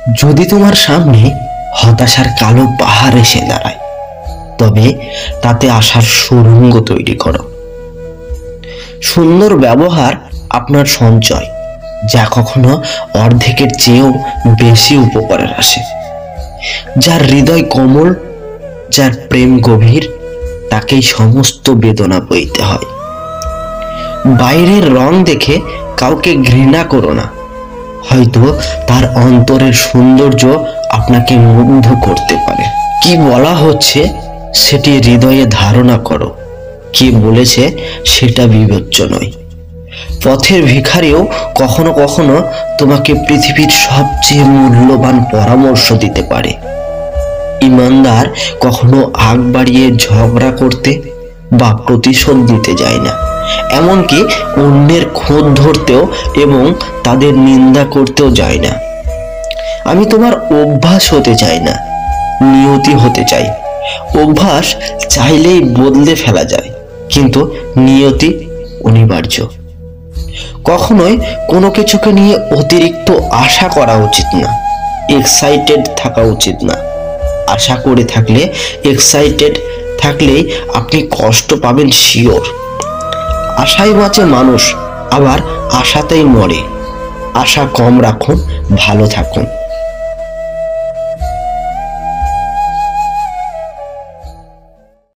যদি তোমার সামনে হতাশার কালো পাহাড় এসে দাঁড়ায়, তবে তাতে আশার সুড়ঙ্গ তৈরি করো। সুন্দর ব্যবহার আপনার সঞ্চয়, যা কখনো অর্ধেকের চেয়েও বেশি উপকারের আসে। যার হৃদয় কোমল, যার প্রেম গভীর, তাকেই সমস্ত বেদনা বইতে হয়। বাইরের রং দেখে কাউকে ঘৃণা করো না, হয়তো তার অন্তরের সৌন্দর্য আপনাকে মুগ্ধ করতে পারে। কি বলা হচ্ছে সেটি হৃদয়ে ধারণা করো, কে বলেছে সেটা বিবেচ্য নয়। পথের ভিখারিও কখনো কখনো তোমাকে পৃথিবীর সবচেয়ে মূল্যবান পরামর্শ দিতে পারে। ইমানদার কখনো আগ বাড়িয়ে ঝগড়া করতে বা প্রতিশোধ নিতে যায় না, এমনকি অন্যের খোঁজ ধরতেও এবং তাদের নিন্দা করতেও যায় না। আমি তোমার অভ্যাস হতে চাই না, নিয়তি হতে চাই। অভ্যাস চাইলেই বদলে ফেলা যায়, কিন্তু নিয়তি অনিবার্য। কখনোই কোনো কিছুকে নিয়ে অতিরিক্ত আশা করা উচিত না, এক্সাইটেড থাকা উচিত না। আশা করে থাকলে, এক্সাইটেড থাকলেই আপনি কষ্ট পাবেন শিওর। আশায় বাঁচে মানুষ, আবার আশাতেই মরে। আশা কম রাখুন, ভালো থাকুন।